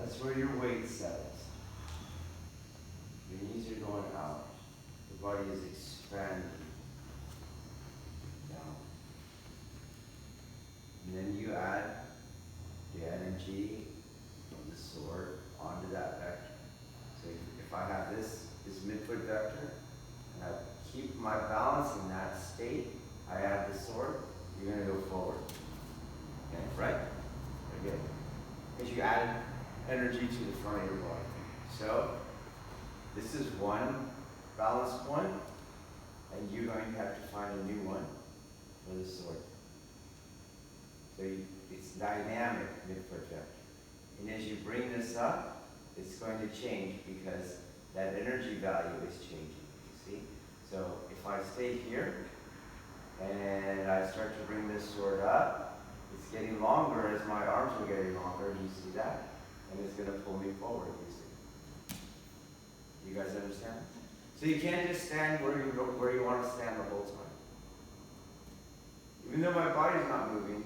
That's where your weight settles. Your knees are going out. Your body is expanding down. And then you add the energy of the sword onto that vector. So if I have this midfoot vector, and I keep my balance in that state, I add the sword, you're going to go forward. Okay, right? Very good. Because you added energy to the front of your body. So, this is one balance point, and you're going to have to find a new one for the sword. So it's dynamic midfoot vector. And as you bring this up, it's going to change because that energy value is changing, you see? So if I stay here, and I start to bring this sword up, it's getting longer as my arms are getting longer, do you see that? And it's going to pull me forward, you see? You guys understand? So you can't just stand where you want to stand the whole time. Even though my body's not moving,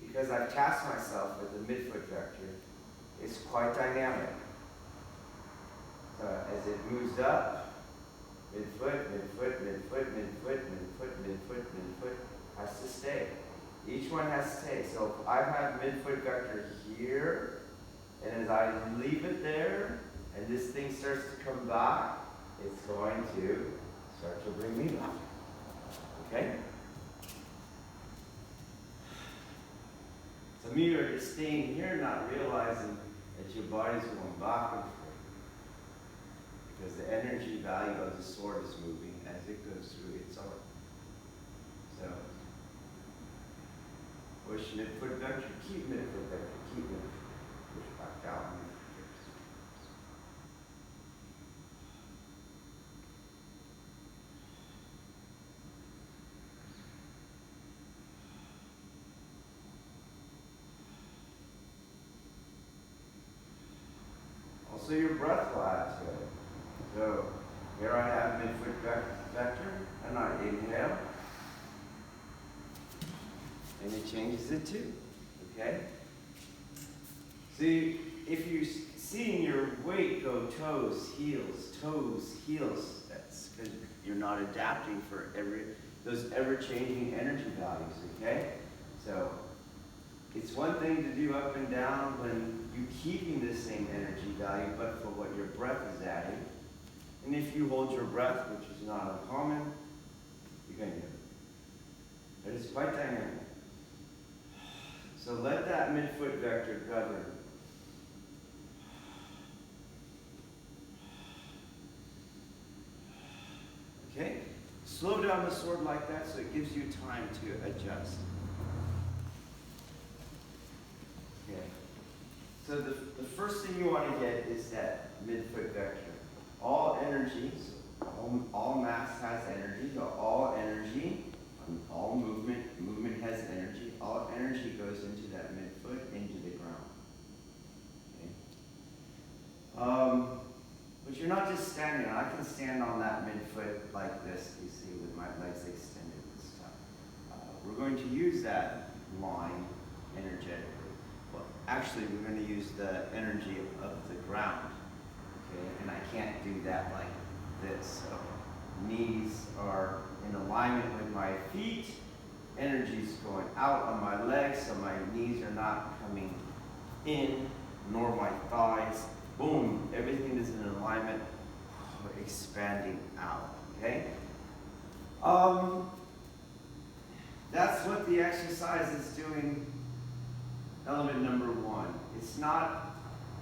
because I've tasked myself with the midfoot vector, it's quite dynamic. So as it moves up, midfoot, midfoot, midfoot, midfoot, midfoot, midfoot, midfoot, has to stay. Each one has to stay. So if I have midfoot vector here, and as I leave it there, and this thing starts to come back, it's going to start to bring me back. Okay? Some of you are just staying here, not realizing that your body's going back and forth. Because the energy value of the sword is moving as it goes through its arc. So, push midfoot vector, keep midfoot vector, keep midfoot. Push back down. Also, your breath will add to it. So, here I have midfoot vector, and I inhale, and it changes it too, okay? See, if you're seeing your weight go toes, heels, that's because you're not adapting for those ever-changing energy values, okay? So, it's one thing to do up and down when you're keeping the same energy value, but for what your breath is adding. And if you hold your breath, which is not uncommon, you're going to do it. But it's quite dynamic. So let that midfoot vector govern. Okay? Slow down the sword like that so it gives you time to adjust. Okay. So the first thing you want to get is that midfoot vector. All energy, all mass has energy, so all energy, all movement has energy. All energy goes into that midfoot, into the ground. Okay? But you're not just standing. I can stand on that midfoot like this, you see, with my legs extended and stuff. We're going to use that line energetically. Well, actually, we're going to use the energy of the ground. Okay, and I can't do that like this. So knees are in alignment with my feet. Energy's going out on my legs, so my knees are not coming in, nor my thighs. Boom, everything is in alignment, expanding out, okay? That's what the exercise is doing, element number one. It's not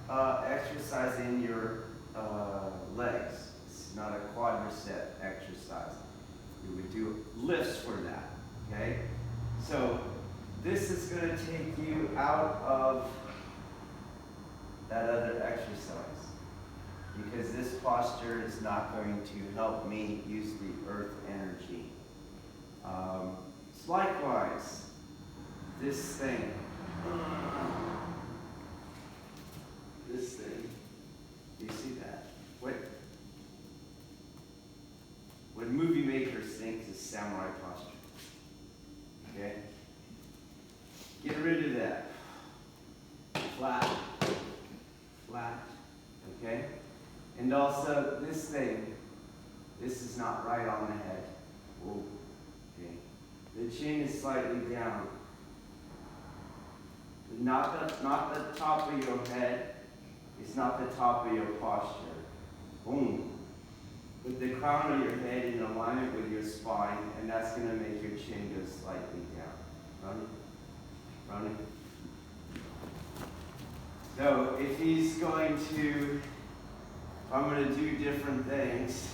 exercising your legs. It's not a quadricep exercise. You would do lifts for that, okay? So this is going to take you out of that other exercise because this posture is not going to help me use the earth energy. Likewise, this thing, you see that? What movie makers think is samurai posture. Okay? Get rid of that. Flat. okay? And also this thing, this is not right on the head. Whoa, okay? The chin is slightly down. Not the top of your head. It's not the top of your posture. Boom. With the crown of your head in alignment with your spine, and that's going to make your chin go slightly down. Running. So if he's going to, if I'm going to do different things,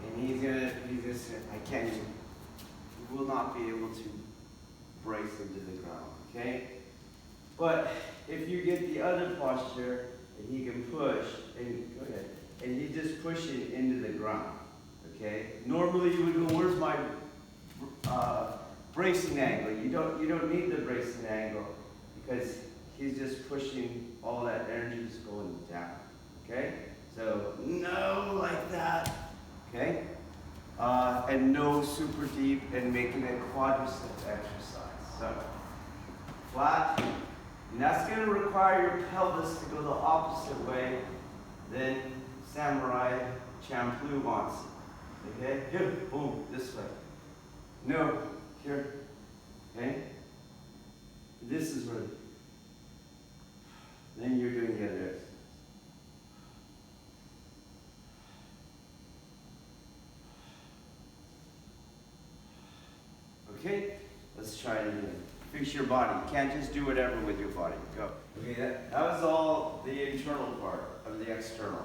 and he's just, he will not be able to brace into the ground, okay? But if you get the other posture, and he can push, and go ahead, and he's just pushing into the ground, okay? Normally you would go, where's my bracing angle? You don't need the bracing angle because he's just pushing all that energy is going down, okay? So no like that, okay? And no super deep and making a quadricep exercise. So flat, and that's going to require your pelvis to go the opposite way than Samurai Champloo wants it. Okay? Here, boom, this way. No, here. Okay? This is where. Then you're doing the other exercise. Okay? Let's try it again. Fix your body. You can't just do whatever with your body. Go. Okay, that was all the internal part of the external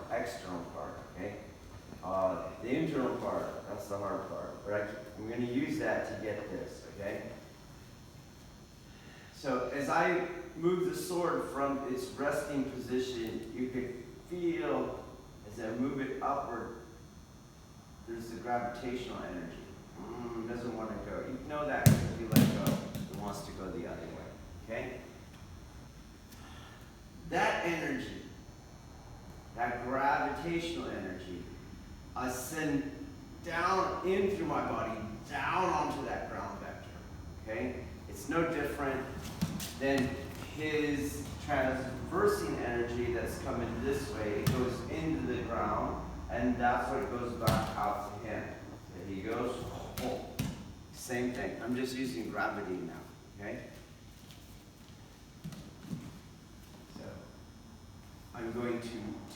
part, okay? The internal part, that's the hard part. But I'm going to use that to get this, okay? So as I move the sword from its resting position, you can feel as I move it upward, there's the gravitational energy. Doesn't want to go. You know that because if you let go, it wants to go the other way, okay? That energy, that gravitational energy, I send down in through my body, down onto that ground vector, okay? It's no different than his transversing energy that's coming this way. It goes into the ground, and that's what goes back out to him. There he goes. Oh, same thing. I'm just using gravity now, okay? So I'm going to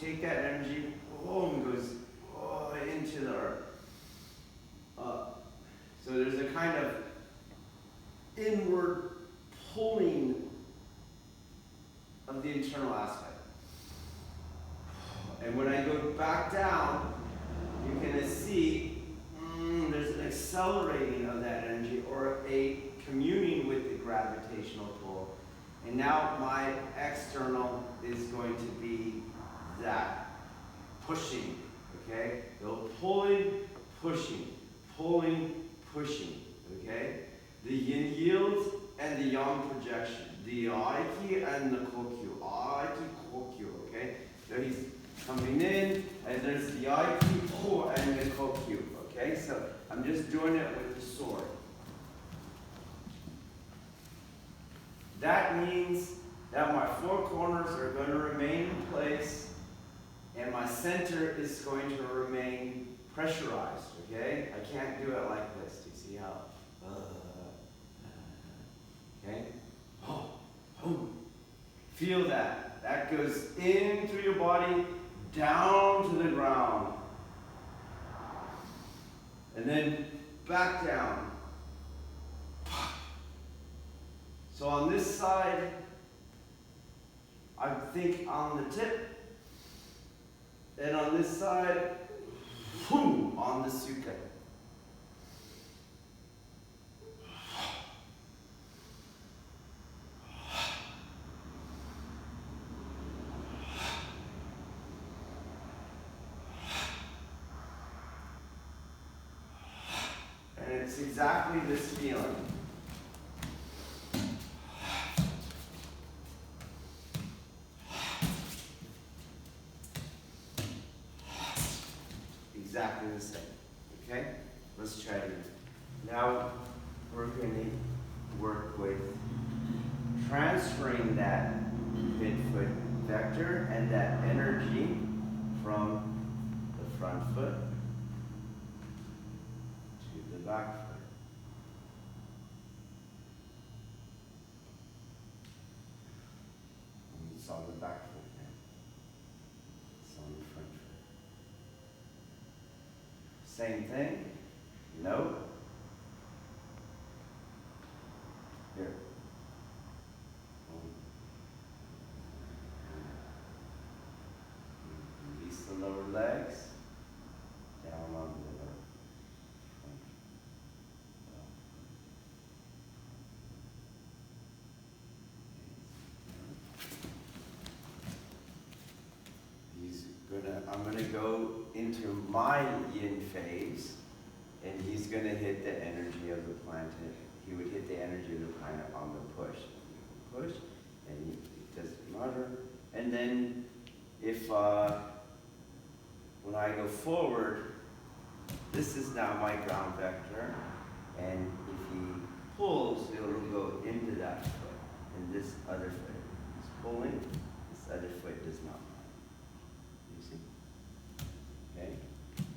take that energy, and goes into the earth. So there's a kind of inward pulling of the internal aspect. And when I go back down, you're going to see there's an accelerating of that energy or a communing with the gravitational pull. And now my external is going to be that pushing, okay? So pulling, pushing, okay? The yin yield and the yang projection. The Aiki and the Kokyu. Aiki, Kokyu, okay? So he's coming in, and there's the Aiki and the Kokyu, okay? So I'm just doing it with the sword. That means that my four corners are going to remain in place, and my center is going to remain pressurized, okay? I can't do it like this. Do you see how? Okay? Feel that. That goes in through your body, down to the ground. And then back down. So on this side, I think on the tip. And on this side, on the suke. And it's exactly this feeling. Exactly the same. Okay? Let's try it again. Now we're going to work with transferring that midfoot vector and that energy from the front foot to the back foot. And it's on the back foot now. It's on the front foot. Same thing. Note. Here. Release the lower legs. Down onto the lower. I'm gonna go into my yin phase, and he's gonna hit the energy of the planet. He would hit the energy of the planet on the push. Push, and it doesn't matter. And then if when I go forward, this is now my ground vector, and if he pulls, it'll go into that foot, and this other foot is pulling, this other foot does not. You see? Okay?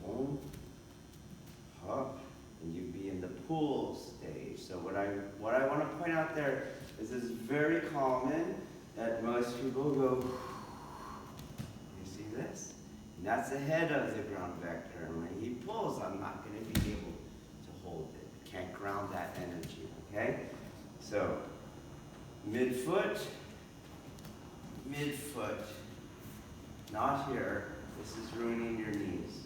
Boom, hop, and you'd be in the pull stage. So what I want to point out there is it's very common that most people go, you see this? And that's the head of the ground vector. And when he pulls, I'm not going to be able to hold it. Can't ground that energy, okay? So, midfoot, not here. This is ruining your knees.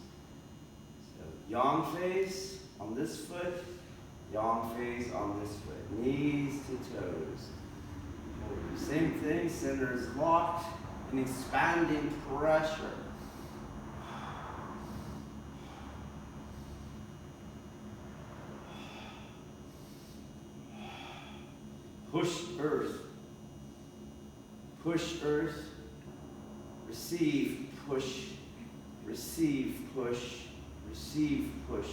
So, yang phase on this foot, yang phase on this foot. Knees to toes. Same thing, center is locked, and expanding pressure. Push earth. Push earth. Receive, push. Receive, push. Receive, push.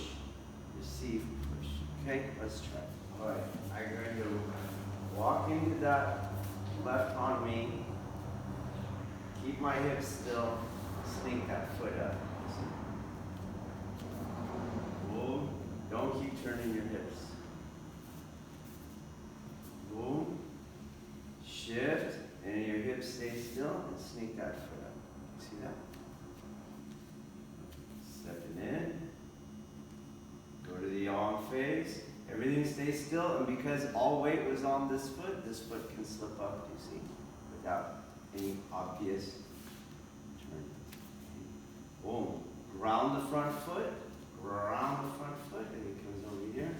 Receive, push. Okay, let's try. All right, I'm going to walk into that left Hanmi. Keep my hips still. Sneak that foot up. Whoa. Don't keep turning your hips. Boom. Shift, and your hips stay still, and sneak that foot up. See that? Stepping in. Go to the yang phase. Everything stays still, and because all weight was on this foot can slip up, you see, without any obvious turn. Boom. Ground the front foot, and he comes over here.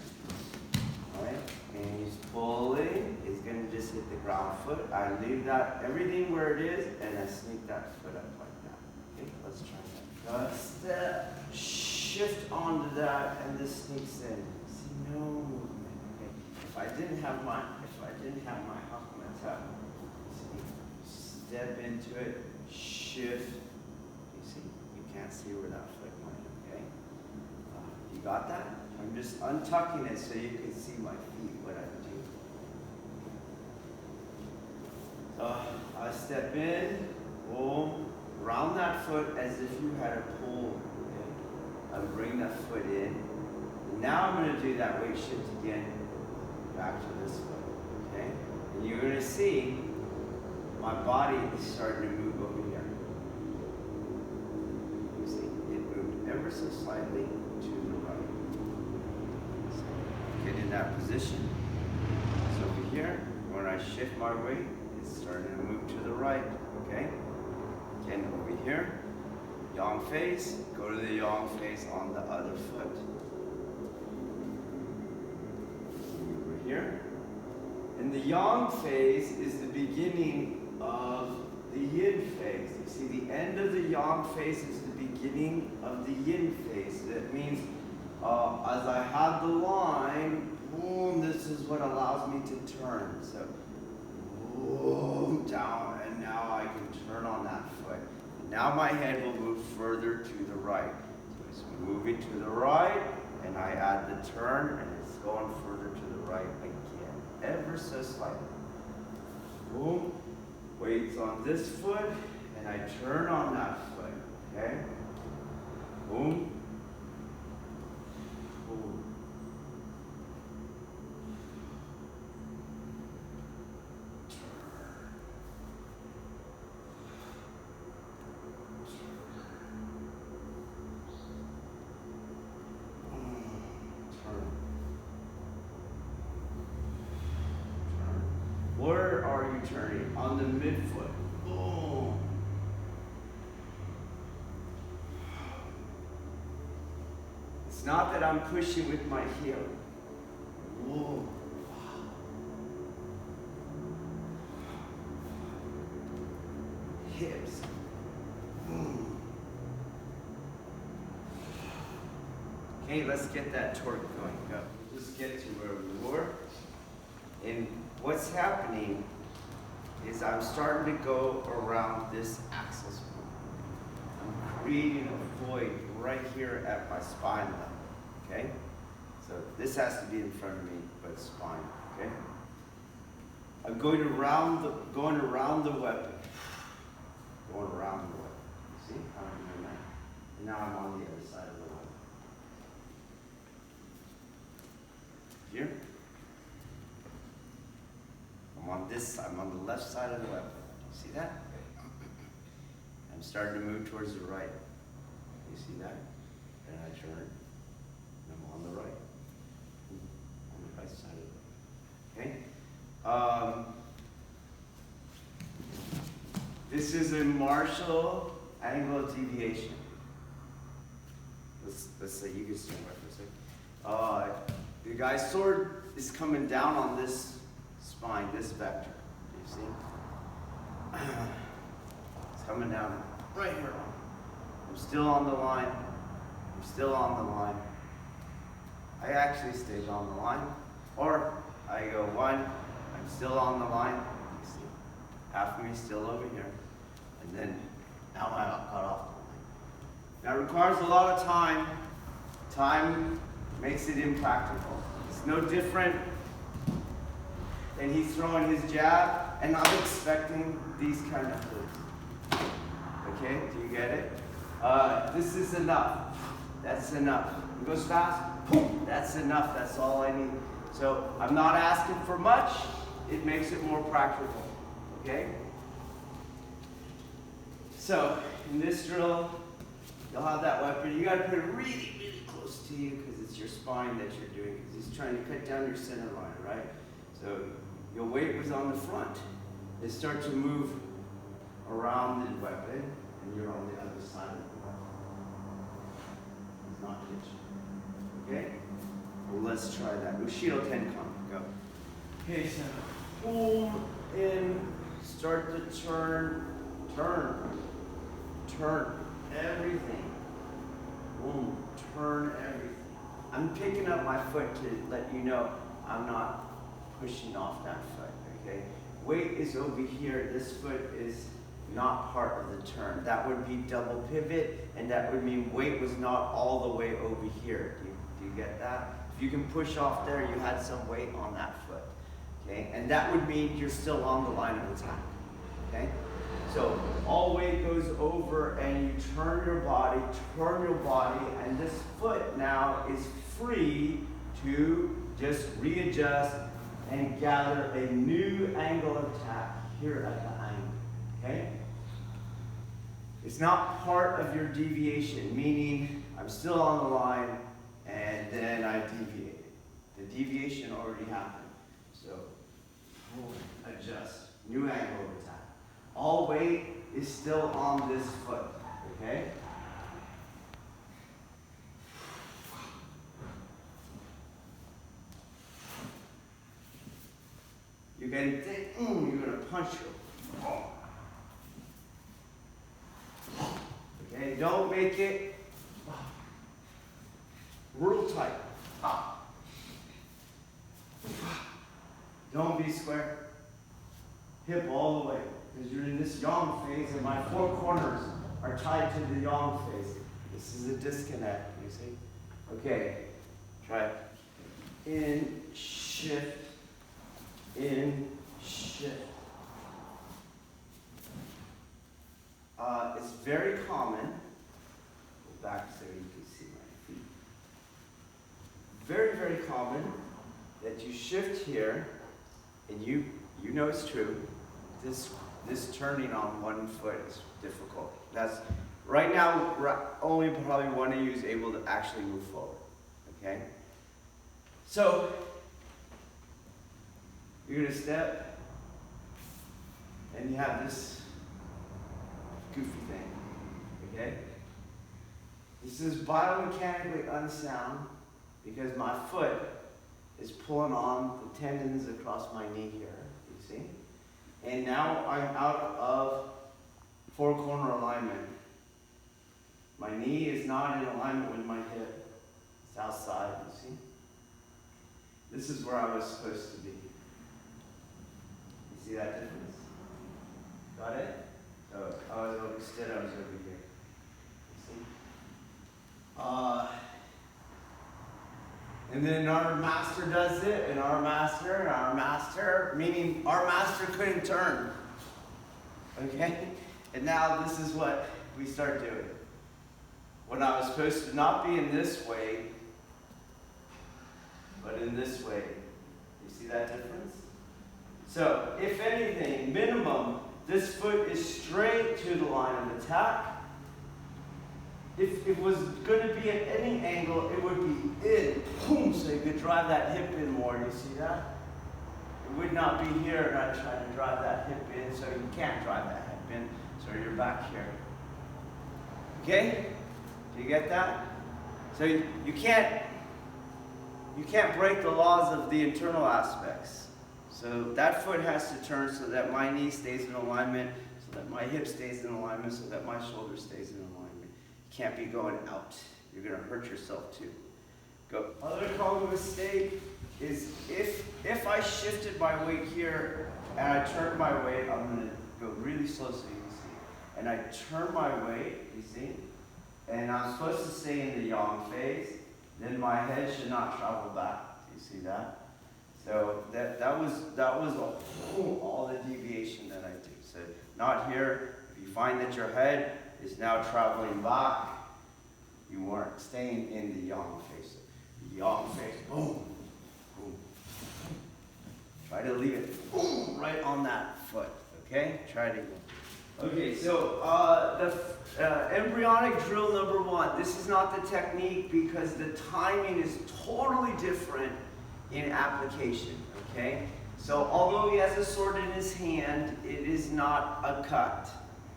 Alright, and he's pulling, he's going to just hit the ground foot. I leave that, everything where it is, and I sneak that foot up like that. Okay, let's try that. Step, shift onto that, and this sneaks in. See, no movement. Okay, if I didn't have my Hakumata, see, step into it, shift. You see, you can't see where that foot went, okay? You got that? I'm just untucking it so you can see my feet, what I do. I step in, boom, round that foot as if you had a pull. Okay? I bring that foot in. Now I'm going to do that weight shift again, back to this foot. Okay? And you're going to see my body is starting to move over here. You see, it moved ever so slightly to the right. Get in that position. So over here, when I shift my weight, it's starting to move to the right, okay? Again, over here, yang phase, go to the yang phase on the other foot. Over here. And the yang phase is the beginning of the yin phase. You see, the end of the yang phase is the beginning of the yin phase. That means as I have the line, boom, this is what allows me to turn. So, boom, down, and now I can turn on that foot. Now my head will move further to the right. So it's moving to the right, and I add the turn, and it's going further to the right again, ever so slightly. Boom, weight's on this foot, and I turn on that foot. Okay? Boom. Boom. Where are you turning? On the midfoot. Boom. It's not that I'm pushing with my heel. Whoa. Hips. Boom. Okay, let's get that torque going. Go. Just get to where we were. And what's happening is I'm starting to go around this axis point. I'm creating a void right here at my spine level, okay? So this has to be in front of me, but spine, okay? I'm going around the weapon. Going around the weapon. You see how I'm doing that? And now I'm on the other side of the weapon. Here. I'm on this side, I'm on the left side of the weapon. See that? I'm starting to move towards the right. You see that? And I turn, and I'm on the right. On the right side of the weapon. Okay? This is a martial angle deviation. Let's say you can stand by for a second. The guy's sword is coming down on this spine, this vector. You see? It's coming down right here. I'm still on the line. I'm still on the line. I actually stayed on the line. Or I go one, I'm still on the line. You see? Half of me still over here. And then now I got off the line. Now it requires a lot of time. Time makes it impractical. It's no different than he's throwing his jab, and I'm expecting these kind of moves. Okay, do you get it? This is enough. That's enough. It goes fast. Boom. That's enough. That's all I need. So I'm not asking for much. It makes it more practical. Okay? So in this drill, you'll have that weapon. You got to put it really, really close to you because it's your spine that you're doing. Because he's trying to cut down your center line, right? So your weight was on the front. They start to move around the weapon, and you're on the other side of the weapon. He's not hitching. Okay? Well, let's try that. Ushiro Tenkan. Go. Okay, so boom, in, start to turn, turn everything. Boom, turn everything. I'm picking up my foot to let you know I'm not pushing off that foot, okay? Weight is over here. This foot is not part of the turn. That would be double pivot, and that would mean weight was not all the way over here. Do you get that? If you can push off there, you had some weight on that foot, okay? And that would mean you're still on the line of attack, okay? So all weight goes over, and you turn your body, and this foot now is free to just readjust and gather a new angle of attack here at the angle, okay? It's not part of your deviation, meaning I'm still on the line and then I deviated. The deviation already happened. So, adjust, new angle of attack. All weight is still on this foot, okay? You're going to think, you're going to punch you. Okay, don't make it real tight. Don't be square. Hip all the way. Because you're in this yang phase, and my four corners are tied to the yang phase. This is a disconnect, you see? Okay, try it. In, shift. In, shift. It's very common back so you can see my feet. Very, very common that you shift here, and you know it's true. This turning on one foot is difficult. That's right now. Only probably one of you is able to actually move forward. Okay. So you're gonna step, and you have this goofy thing. Okay. This is biomechanically unsound because my foot is pulling on the tendons across my knee here. You see. And now I'm out of four-corner alignment. My knee is not in alignment with my hip. It's outside, you see? This is where I was supposed to be. You see that difference? Got it? So instead I was over here. You see? And then our master does it, and our master, meaning our master couldn't turn. Okay? And now this is what we start doing. When I was supposed to not be in this way, but in this way. You see that difference? So, if anything, minimum, this foot is straight to the line of attack. If it was going to be at any angle, it would be in, boom, so you could drive that hip in more. You see that? It would not be here, not trying to drive that hip in, so you can't drive that hip in, so you're back here. Okay? Do you get that? So you can't break the laws of the internal aspects. So that foot has to turn so that my knee stays in alignment, so that my hip stays in alignment, so that my shoulder stays in alignment. Can't be going out. You're going to hurt yourself too. Go. Other common mistake is if I shifted my weight here and I turned my weight, I'm going to go really slow so you can see. And I turn my weight, you see, and I'm supposed to stay in the yang phase, then my head should not travel back. Do you see that? So that was all the deviation that I do. So not here. If you find that your head is now traveling back, you weren't staying in the yang phase. The yang phase, boom, boom. Try to leave it, boom, right on that foot, okay? Try it again. Okay, so the embryonic drill number 1. This is not the technique because the timing is totally different in application, okay? So although he has a sword in his hand, it is not a cut.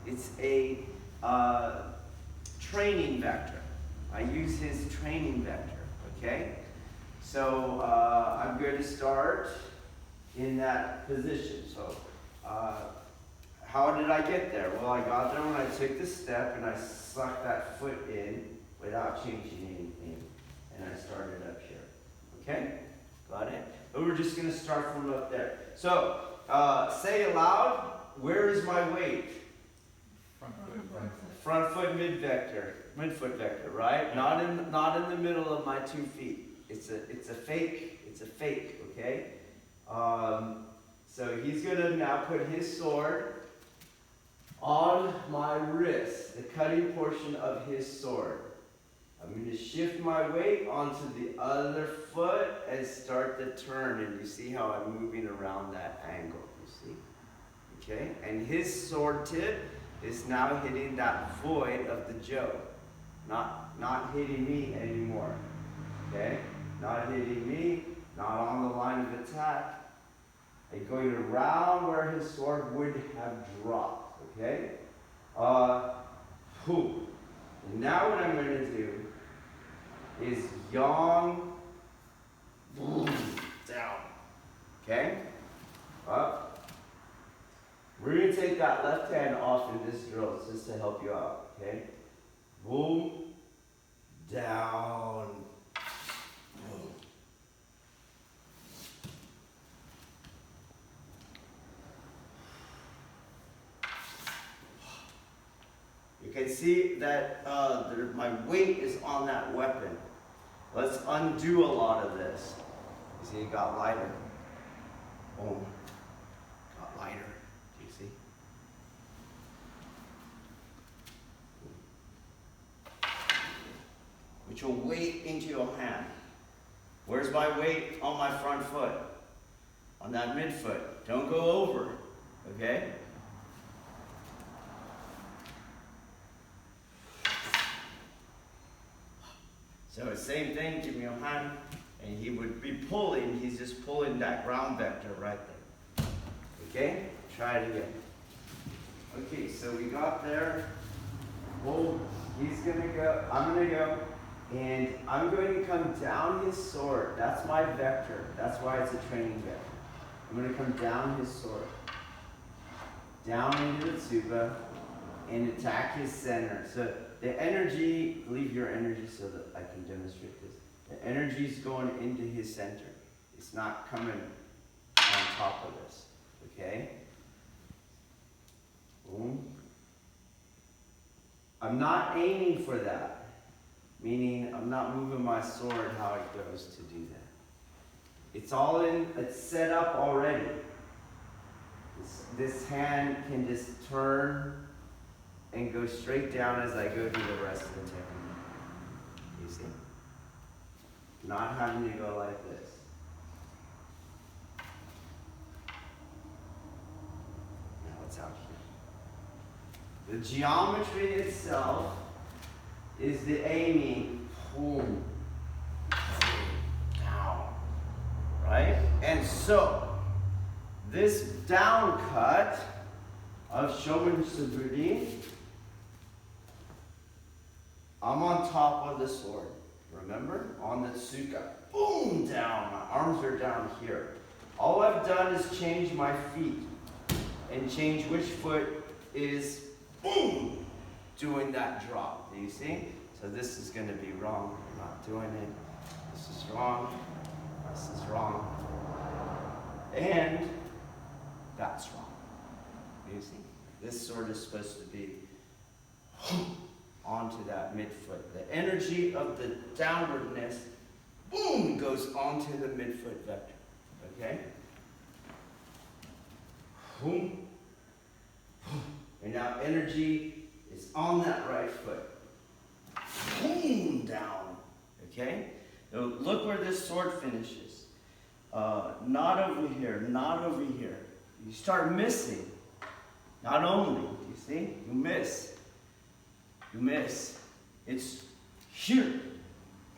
It's a training vector. I use his training vector, okay? So I'm going to start in that position. So how did I get there? Well, I got there when I took the step and I sucked that foot in without changing anything. And I started up here, okay? Got it? But we're just going to start from up there. So say aloud, where is my weight? Front foot mid-foot vector, right? Not in the middle of my 2 feet. It's a fake, okay? So he's gonna now put his sword on my wrist, the cutting portion of his sword. I'm gonna shift my weight onto the other foot and start the turn, and you see how I'm moving around that angle, you see? Okay, and his sword tip is now hitting that void of the Joe. Not hitting me anymore. Okay? Not hitting me, not on the line of attack. And going around where his sword would have dropped. Okay? And now what I'm going to do is yang, boom, down. Okay? Up. We're going to take that left hand off in this drill just to help you out, okay? Boom, down, boom. You can see that my weight is on that weapon. Let's undo a lot of this. You see, it got lighter. Boom, got lighter. See? which will weight into your hand. Where's my weight? On my front foot, on that midfoot. Don't go over, okay? So same thing, give me your hand, and he would be pulling, he's just pulling that ground vector right there. Okay? Try it again. Okay, so we got there. Oh, he's gonna go, I'm gonna go, and I'm going to come down his sword. That's my vector. That's why it's a training vector. I'm gonna come down his sword, down into the tsuba, and attack his center. So the energy, leave your energy so that I can demonstrate this. The energy is going into his center. It's not coming on top of this, okay? Boom. I'm not aiming for that, meaning I'm not moving my sword how it goes to do that. It's all in, it's set up already. This hand can just turn and go straight down as I go through the rest of the technique. You see? Not having to go like this. Now it's out here. The geometry itself is the aiming, boom, down, right? And so, this down cut of Shomen Suburi, I'm on top of the sword. Remember? On the tsuka. Boom! Down. My arms are down here. All I've done is change my feet. And change which foot is, boom! Doing that drop. Do you see? So this is going to be wrong. I'm not doing it. This is wrong. This is wrong. And that's wrong. Do you see? This sword is supposed to be onto that midfoot. The energy of the downwardness, boom, goes onto the midfoot vector. Okay? Boom. And now energy is on that right foot. Boom, down. Okay? Now look where this sword finishes. Not over here, not over here. You start missing. Not only, you see, you miss. You miss. It's here.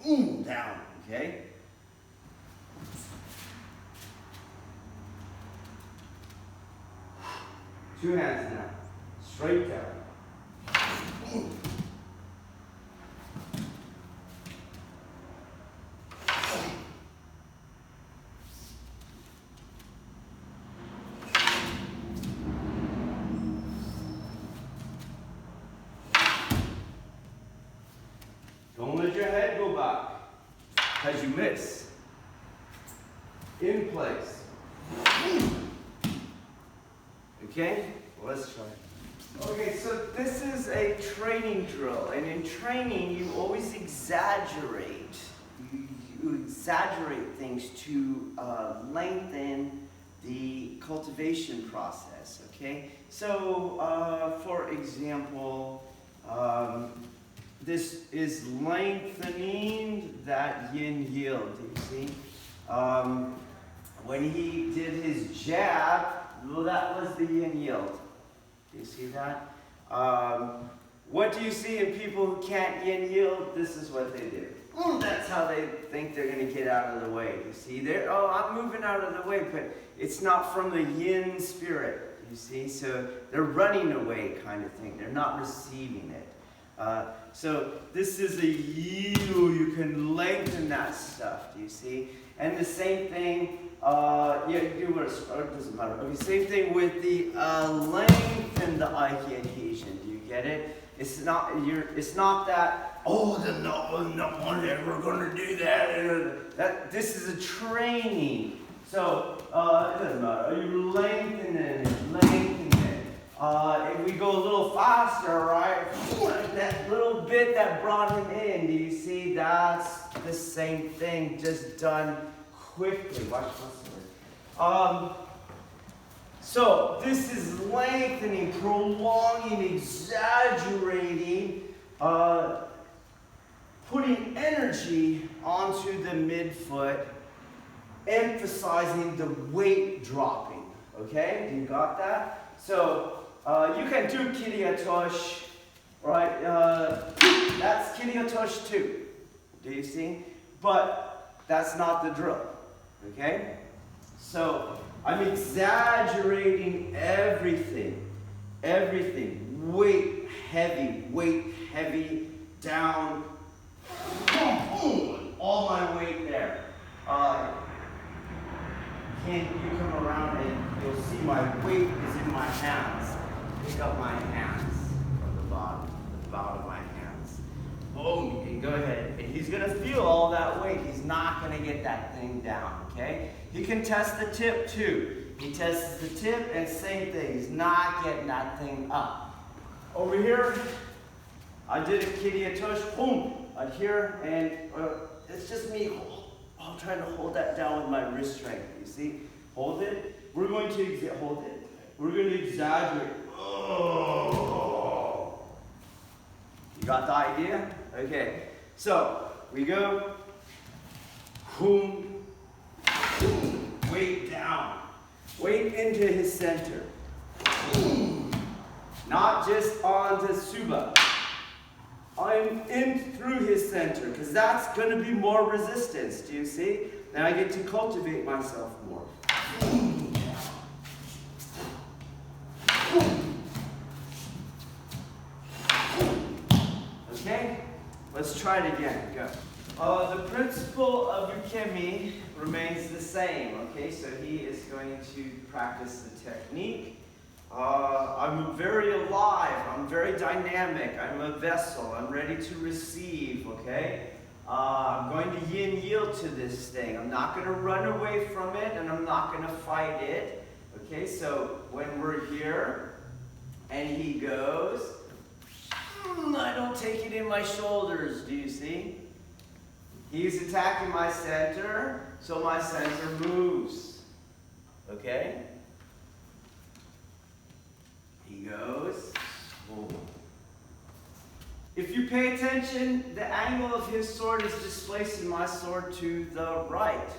Boom, down, okay? Two hands now. Straight down. Boom. Don't let your head go back, because you miss. In place. Okay? Let's try. Okay, so this is a training drill, and in training you always exaggerate. You exaggerate things to lengthen the cultivation process, okay? So, for example, this is lengthening that yin yield, do you see? When he did his jab, well, that was the yin yield. Do you see that? What do you see in people who can't yin yield? This is what they do. That's how they think they're going to get out of the way. You see, I'm moving out of the way, but it's not from the yin spirit. You see, so they're running away kind of thing. They're not receiving it. So this is a yield. You can lengthen that stuff. Do you see? And the same thing. You do what it doesn't matter. Okay, same thing with the lengthen the Aiki adhesion. Do you get it? It's not that. Oh, no one ever gonna do that. This is a training. So it doesn't matter. You lengthen it. If we go a little faster, right? That little bit that brought him in. Do you see? That's the same thing, just done quickly. Watch my sword. So this is lengthening, prolonging, exaggerating. putting energy onto the midfoot, emphasizing the weight dropping. Okay, you got that? So you can do Kiriotoshi, right? That's Kiriotoshi too. Do you see? But that's not the drill. Okay? So I'm exaggerating everything. Everything. Weight heavy, down. All my weight there. Can you come around and you'll see my weight is in my hands. Pick up my hands from the bottom of my hands. Boom, and go ahead. And he's gonna feel all that weight. He's not gonna get that thing down, okay? He can test the tip too. He tests the tip and same thing. He's not getting that thing up. Over here, I did a Kiriotoshi, boom, out here, and it's just me trying to hold that down with my wrist strength. You see? Hold it. We're going to hold it. We're going to exaggerate. Oh. You got the idea? Okay. So we go. Boom. Boom. Weight down. Weight into his center. Boom. Not just on the suba. I'm in through his center, because that's going to be more resistance, do you see? Then I get to cultivate myself more. Okay? Let's try it again. Go. The principle of Ukemi remains the same, okay? So he is going to practice the technique. I'm very alive, I'm very dynamic, I'm a vessel, I'm ready to receive, okay? I'm going to yin yield to this thing. I'm not going to run away from it and I'm not going to fight it. Okay, so when we're here and he goes, I don't take it in my shoulders, do you see? He's attacking my center, so my center moves, okay? He goes. Boom. If you pay attention, the angle of his sword is displacing my sword to the right.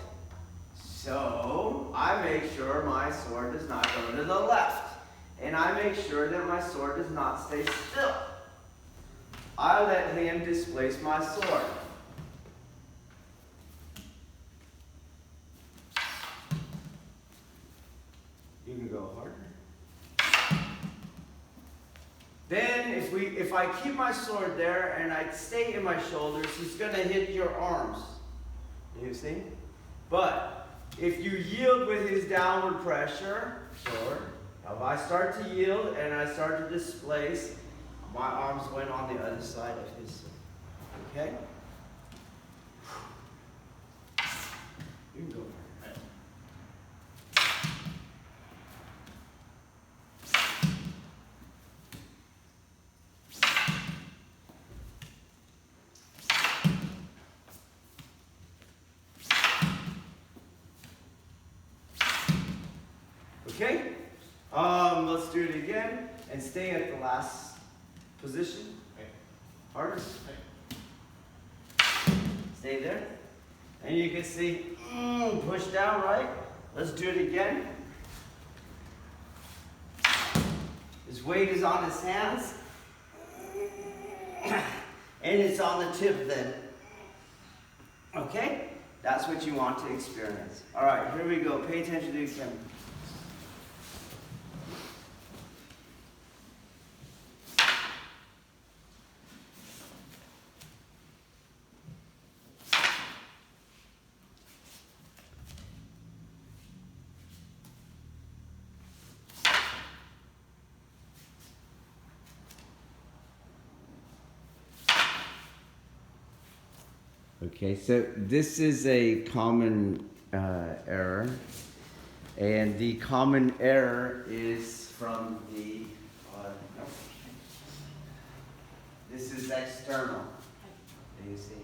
So I make sure my sword does not go to the left. And I make sure that my sword does not stay still. I let him displace my sword. You can go harder. Then if I keep my sword there and I stay in my shoulders, he's going to hit your arms. You see? But if you yield with his downward pressure, sword, if I start to yield and I start to displace, my arms went on the other side of his sword. Okay? You can go. Okay, let's do it again and stay at the last position. Harder. Stay there. And you can see, push down, right? Let's do it again. His weight is on his hands. And it's on the tip then. Okay? That's what you want to experience. All right, here we go. Pay attention to Ukemi. Okay, so this is a common error, and the common error is from the, this is external, you see,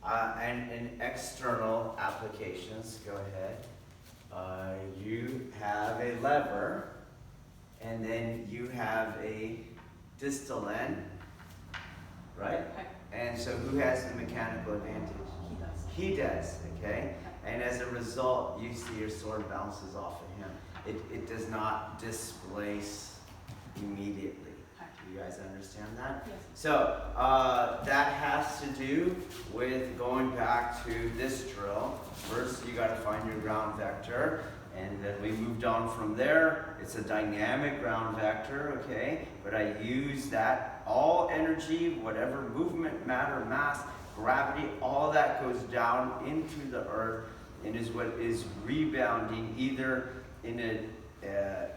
and in external applications, go ahead, you have a lever, and then you have a distal end, right? And so who has the mechanical advantage? He does, okay? And as a result, you see your sword bounces off of him. It does not displace immediately. Do you guys understand that? Yes. So that has to do with going back to this drill. First, you got to find your ground vector. And then we moved on from there. It's a dynamic ground vector, okay? But I use that, all energy, whatever movement, matter, mass, gravity, all that goes down into the earth and is what is rebounding either in an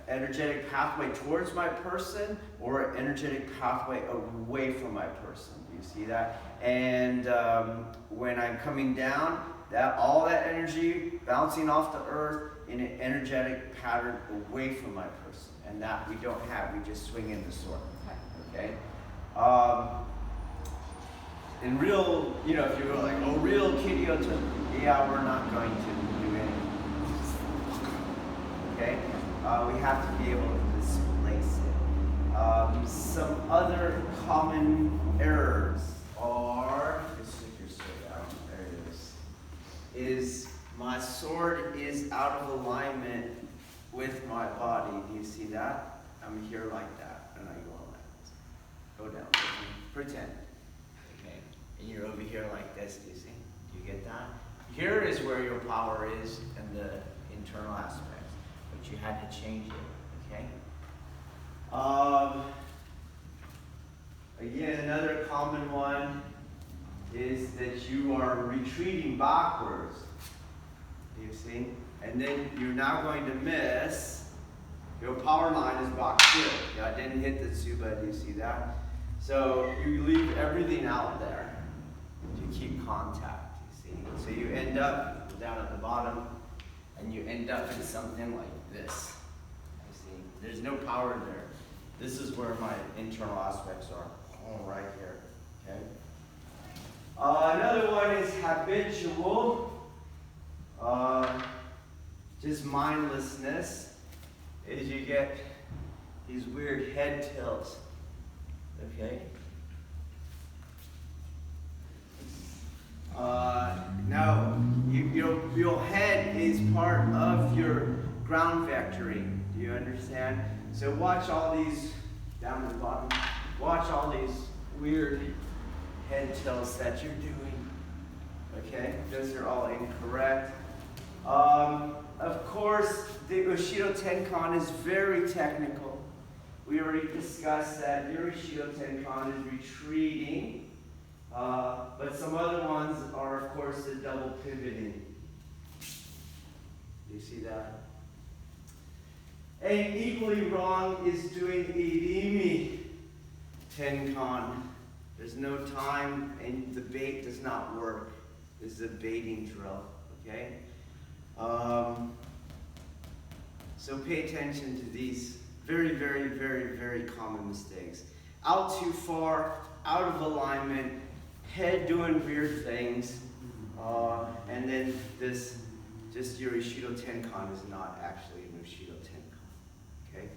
energetic pathway towards my person or an energetic pathway away from my person. Do you see that? And when I'm coming down, all that energy bouncing off the earth in an energetic pattern away from my person. And that we don't have, we just swing in the sword. Okay? In real, if you were like, oh, real Kiriotoshi, yeah, we're not going to do anything. Okay? We have to be able to displace it. Some other common errors are, let's stick your sword out, there it is my sword is out of alignment with my body. Do you see that? I'm here like that, and I go like this. Go down, pretend. Okay, and you're over here like this, do you see? Do you get that? Here is where your power is in the internal aspects, but you had to change it, okay? Again, another common one is that you are retreating backwards. Do you see? And then you're now going to miss, your power line is back here. Yeah, I didn't hit the tsuba, do you see that? So you leave everything out there to keep contact, you see? So you end up down at the bottom, and you end up in something like this. You see? There's no power there. This is where my internal aspects are. Oh, right here, okay? Another one is habitual. Just mindlessness, is you get these weird head tilts, okay? Now, your head is part of your ground vectoring. Do you understand? So watch all these, down at the bottom, watch all these weird head tilts that you're doing. Okay? Those are all incorrect. Of course, the Ushiro Tenkan is very technical. We already discussed that Deviation-Ushiro Tenkan is retreating. But some other ones are, of course, the double pivoting. Do you see that? And equally wrong is doing Irimi Tenkan. There's no time, and the bait does not work. This is a baiting drill, okay? So pay attention to these very, very, very, very common mistakes. Out too far, out of alignment, head doing weird things, and then this, just your Ushiro Tenkan is not actually an Ushiro Tenkan, okay?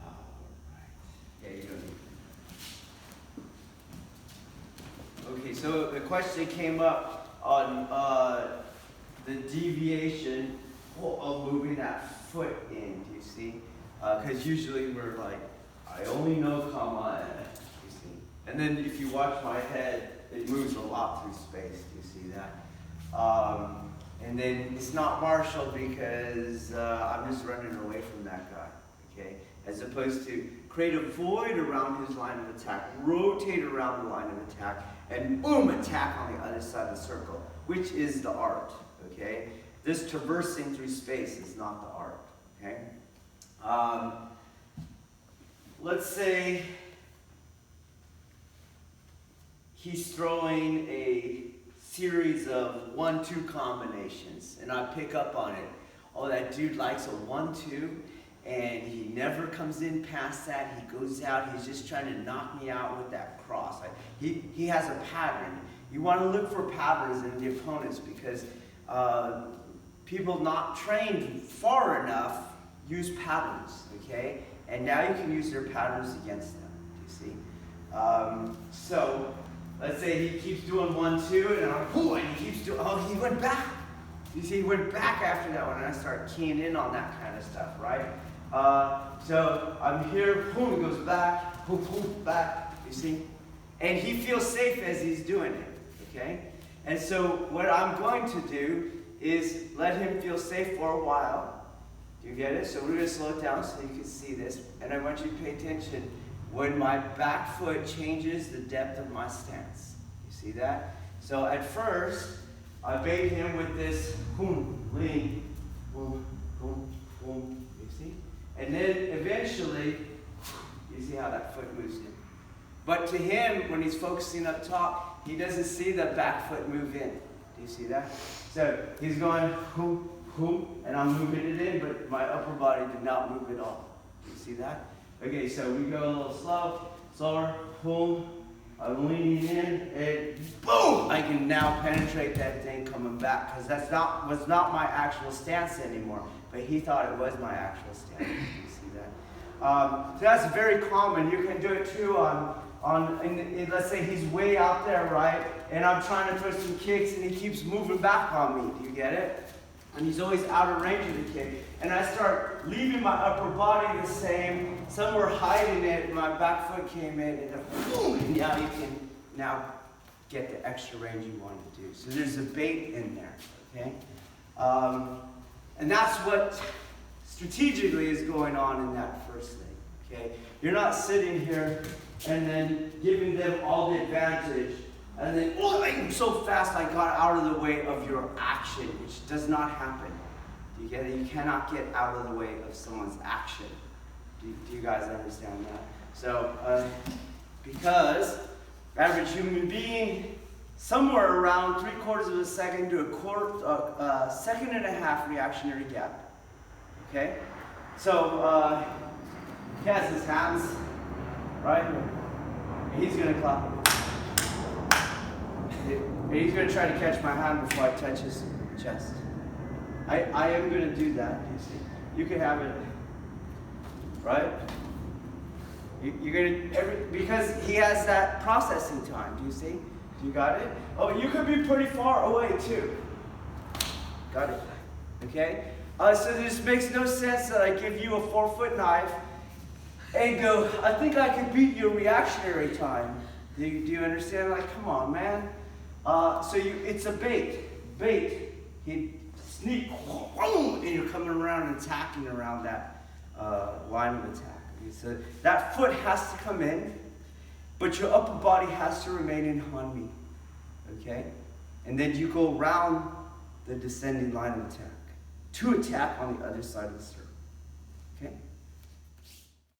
Alright, yeah, you don't need that. Okay, so the question came up on the deviation of moving that foot in, do you see? Because usually we're like, I only know kama, you see? And then if you watch my head, it moves a lot through space, do you see that? And then it's not martial because I'm just running away from that guy, okay? As opposed to create a void around his line of attack, rotate around the line of attack, and boom, attack on the other side of the circle, which is the art, okay? This traversing through space is not the art, okay? Let's say he's throwing a series of 1-2 combinations, and I pick up on it. Oh, that dude likes a 1-2, and he never comes in past that. He goes out, he's just trying to knock me out with that cross. He has a pattern. You want to look for patterns in the opponents because people not trained far enough use patterns, okay? And now you can use their patterns against them, you see? So let's say he keeps doing 1, 2, and I'm, ooh, and he keeps doing, oh, he went back. You see, he went back after that one, and I start keying in on that kind of stuff, right? So I'm here, boom, he goes back, boom, boom, back, you see? And he feels safe as he's doing it, okay? And so what I'm going to do is let him feel safe for a while. Do you get it? So we're going to slow it down so you can see this. And I want you to pay attention when my back foot changes the depth of my stance. You see that? So at first, I bait him with this boom, lean, boom, boom, boom. You see? And then eventually, you see how that foot moves in. But to him, when he's focusing up top, he doesn't see the back foot move in. Do you see that? So he's going boom, boom, and I'm moving it in, but my upper body did not move at all. Do you see that? Okay, so we go a little slower, boom. I'm leaning in, and boom! I can now penetrate that thing coming back, because was not my actual stance anymore. But he thought it was my actual stance. Do you see that? So that's very common. You can do it too let's say he's way out there, right? And I'm trying to throw some kicks, and he keeps moving back on me. Do you get it? And he's always out of range of the kick. And I start leaving my upper body the same. Some were hiding it, and my back foot came in, and boom! And now you can get the extra range you want to do. So there's a bait in there, okay? And that's what strategically is going on in that first thing, okay? You're not sitting here and then giving them all the advantage, and then, oh, I'm so fast I got out of the way of your action, which does not happen. Do you get it? You cannot get out of the way of someone's action. Do you guys understand that? So, because average human being, somewhere around 3/4 of a second to a second and a half reactionary gap. Okay? So, he has his hands, right? And he's going to clap. And he's going to try to catch my hand before I touch his chest. I am going to do that, you see. You can have it, right? You're going to, because he has that processing time, do you see? You got it? Oh, you could be pretty far away too. Got it? Okay? So this makes no sense that I give you a 4-foot knife and go, I think I can beat your reactionary time. Do you understand? Like, come on, man. It's a bait. Bait. He sneak, and you're coming around and attacking around that line of attack. Okay? So that foot has to come in, but your upper body has to remain in Hanmi. Okay? And then you go around the descending line of attack to attack on the other side of the circle. Okay?